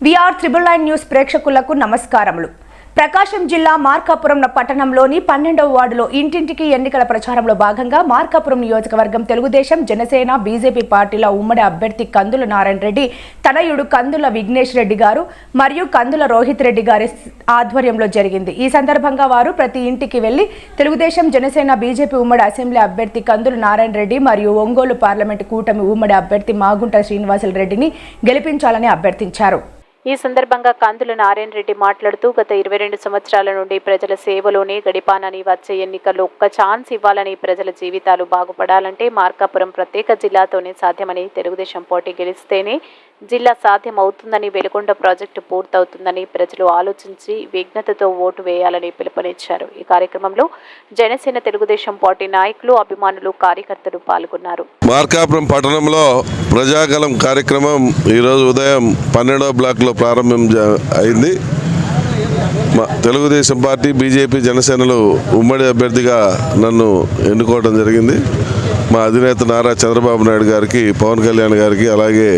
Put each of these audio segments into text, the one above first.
VR triple nine news ప్రేక్షకులకు నమస్కారములు. ప్రకాశం జిల్లా మార్కాపురం పట్టణంలోని 12వ వార్డులో ఇంటింటికి ఎన్నికల ప్రచారంలో భాగంగా మార్కాపురం నియోజకవర్గం తెలుగుదేశం, జనసేన, బీజేపీ పార్టీల ఉమ్మడి అభ్యర్థి కందుల నారాయణ రెడ్డి తనయుడు కందుల విఘ్నేష్ రెడ్డి గారు మరియు కందుల రోహిత్ రెడ్డి గారి ఆధ్వర్యంలో జరిగింది. ఈ సందర్భంగా వారు ప్రతి ఇంటికి వెళ్లి తెలుగుదేశం, జనసేన, బీజేపీ ఉమ్మడి అసెంబ్లీ అభ్యర్థి కందుల నారాయణ రెడ్డి మరియు ఒంగోలు పార్లమెంటు కూటమి ఉమ్మడి అభ్యర్థి మాగుంట శ్రీనివాసులు రెడ్డిని గెలిపించాలని అభ్యర్థించారు. ఈ సందర్భంగా కందుల నారాయణ రెడ్డి మాట్లాడుతూ గత 22 సంవత్సరాల నుండి ప్రజల సేవలోనే గడిపానని, వచ్చే ఎన్నికల్లో ఒక్క ఛాన్స్ ఇవ్వాలని, ప్రజల జీవితాలు బాగుపడాలంటే మార్కాపురం ప్రత్యేక జిల్లాతోనే సాధ్యమని, తెలుగుదేశం పార్టీ గెలిస్తేనే జిల్లా సాధ్యం అవుతుందని, వెలుగొండ ప్రాజెక్టు పూర్తవుతుందని ప్రజలు ఆలోచించి విఘ్నతతో ఓటు వేయాలని పిలుపునిచ్చారు. ఈ కార్యక్రమంలో జనసేన, తెలుగుదేశం పార్టీ నాయకులు, అభిమానులు, కార్యకర్తలు పాల్గొన్నారు. మార్కాపురం పట్టణంలో ప్రజాగలం కార్యక్రమం ఈరోజు ఉదయం 12వ బ్లాక్లో ప్రారంభం అయింది. తెలుగుదేశం పార్టీ, బీజేపీ, జనసేనలు ఉమ్మడి అభ్యర్థిగా నన్ను ఎన్నుకోవడం జరిగింది. మా అధినేత నారా చంద్రబాబు నాయుడు గారికి, పవన్ కళ్యాణ్ గారికి, అలాగే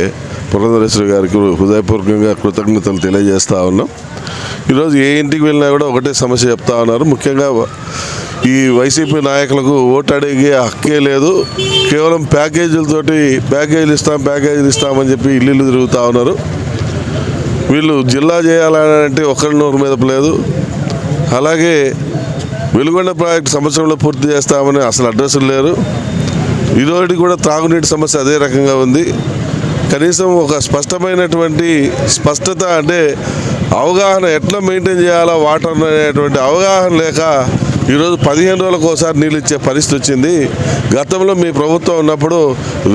పురంధరేశ్వరి గారికి హృదయపూర్వకంగా కృతజ్ఞతలు తెలియజేస్తూ ఉన్నాం. ఈరోజు ఏ ఇంటికి వెళ్ళినా కూడా ఒకటే సమస్య చెప్తా ఉన్నారు. ముఖ్యంగా ఈ వైసీపీ నాయకులకు ఓటు అడిగే హక్కే లేదు. కేవలం ప్యాకేజీలు ఇస్తామని చెప్పి ఇల్లు తిరుగుతూ ఉన్నారు. వీళ్ళు జిల్లా చేయాలంటే ఒకరి నోరు మీద లేదు. అలాగే వెలుగొండ ప్రాజెక్టు సంవత్సరంలో పూర్తి చేస్తామని అసలు అడ్రస్లు లేరు. ఈరోజు కూడా త్రాగునీటి సమస్య అదే రకంగా ఉంది. కనీసం ఒక స్పష్టత అంటే అవగాహన ఎట్లా మెయింటైన్ చేయాలా వాటర్ అనేటువంటి అవగాహన లేక ఈరోజు 15 రోజులకు ఒకసారి నీళ్ళు ఇచ్చే పరిస్థితి వచ్చింది. గతంలో మీ ప్రభుత్వం ఉన్నప్పుడు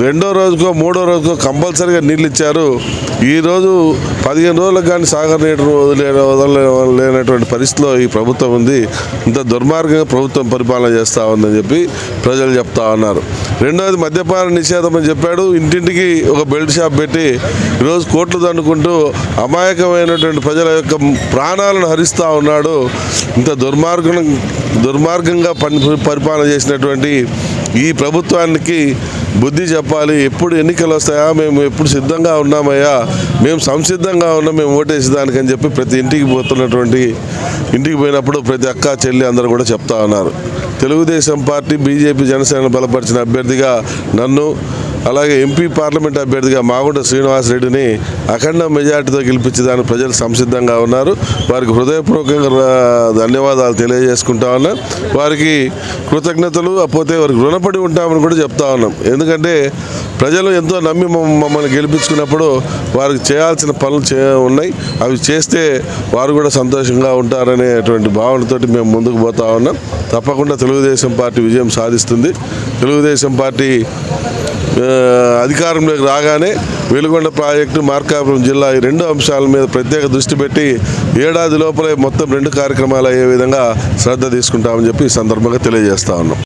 2వ రోజుకో 3వ రోజుకో కంపల్సరీగా నీళ్ళు ఇచ్చారు. ఈరోజు 15 రోజులకు కానీ సాగర్ నీరు వదలలేనటువంటి పరిస్థితిలో ఈ ప్రభుత్వం ఉంది. ఇంత దుర్మార్గంగా ప్రభుత్వం పరిపాలన చేస్తూ ఉందని చెప్పి ప్రజలు చెప్తా ఉన్నారు. రెండవది మద్యపాన నిషేధం అని చెప్పాడు. ఇంటింటికి ఒక బెల్ట్ షాప్ పెట్టి ఈరోజు కోట్లు దండుకుంటూ అమాయకమైనటువంటి ప్రజల యొక్క ప్రాణాలను హరిస్తూ ఉన్నాడు. ఇంత దుర్మార్గంగా పరిపాలన చేసినటువంటి ఈ ప్రభుత్వానికి బుద్ధి చెప్పాలి. ఎప్పుడు ఎన్నికలు వస్తాయా, మేము ఎప్పుడు సిద్ధంగా ఉన్నామయ్యా, మేము సంసిద్ధంగా ఉన్నాం, మేము ఓటేసేదానికి అని చెప్పి ప్రతి ఇంటికి పోయినప్పుడు ప్రతి అక్క చెల్లి అందరూ కూడా చెప్తా ఉన్నారు. తెలుగుదేశం పార్టీ, బీజేపీ, జనసేన బలపరిచిన అభ్యర్థిగా నన్ను, అలాగే ఎంపీ పార్లమెంట్ అభ్యర్థిగా మాగుంట శ్రీనివాస్ రెడ్డిని అఖండ మెజార్టీతో గెలిపించేదానికి ప్రజలు సంసిద్ధంగా ఉన్నారు. వారికి హృదయపూర్వకంగా ధన్యవాదాలు తెలియజేసుకుంటా ఉన్నాం. వారికి కృతజ్ఞతలు అపోతే వారికి రుణపడి ఉంటామని కూడా చెప్తా ఉన్నాం. ఎందుకంటే ప్రజలు ఎంతో నమ్మి మమ్మల్ని గెలిపించుకున్నప్పుడు వారికి చేయాల్సిన పనులు ఉన్నాయి. అవి చేస్తే వారు కూడా సంతోషంగా ఉంటారనేటువంటి భావనతోటి మేము ముందుకు పోతా ఉన్నాం. తప్పకుండా తెలుగుదేశం పార్టీ విజయం సాధిస్తుంది. తెలుగుదేశం పార్టీ అధికారంలోకి రాగానే వెలుగొండ ప్రాజెక్టు, మార్కాపురం జిల్లా ఈ 2 అంశాల మీద ప్రత్యేక దృష్టి పెట్టి ఏడాది లోపలే మొత్తం 2 కార్యక్రమాలు అయ్యే విధంగా శ్రద్ధ తీసుకుంటామని చెప్పి ఈ సందర్భంగా తెలియజేస్తా ఉన్నాం.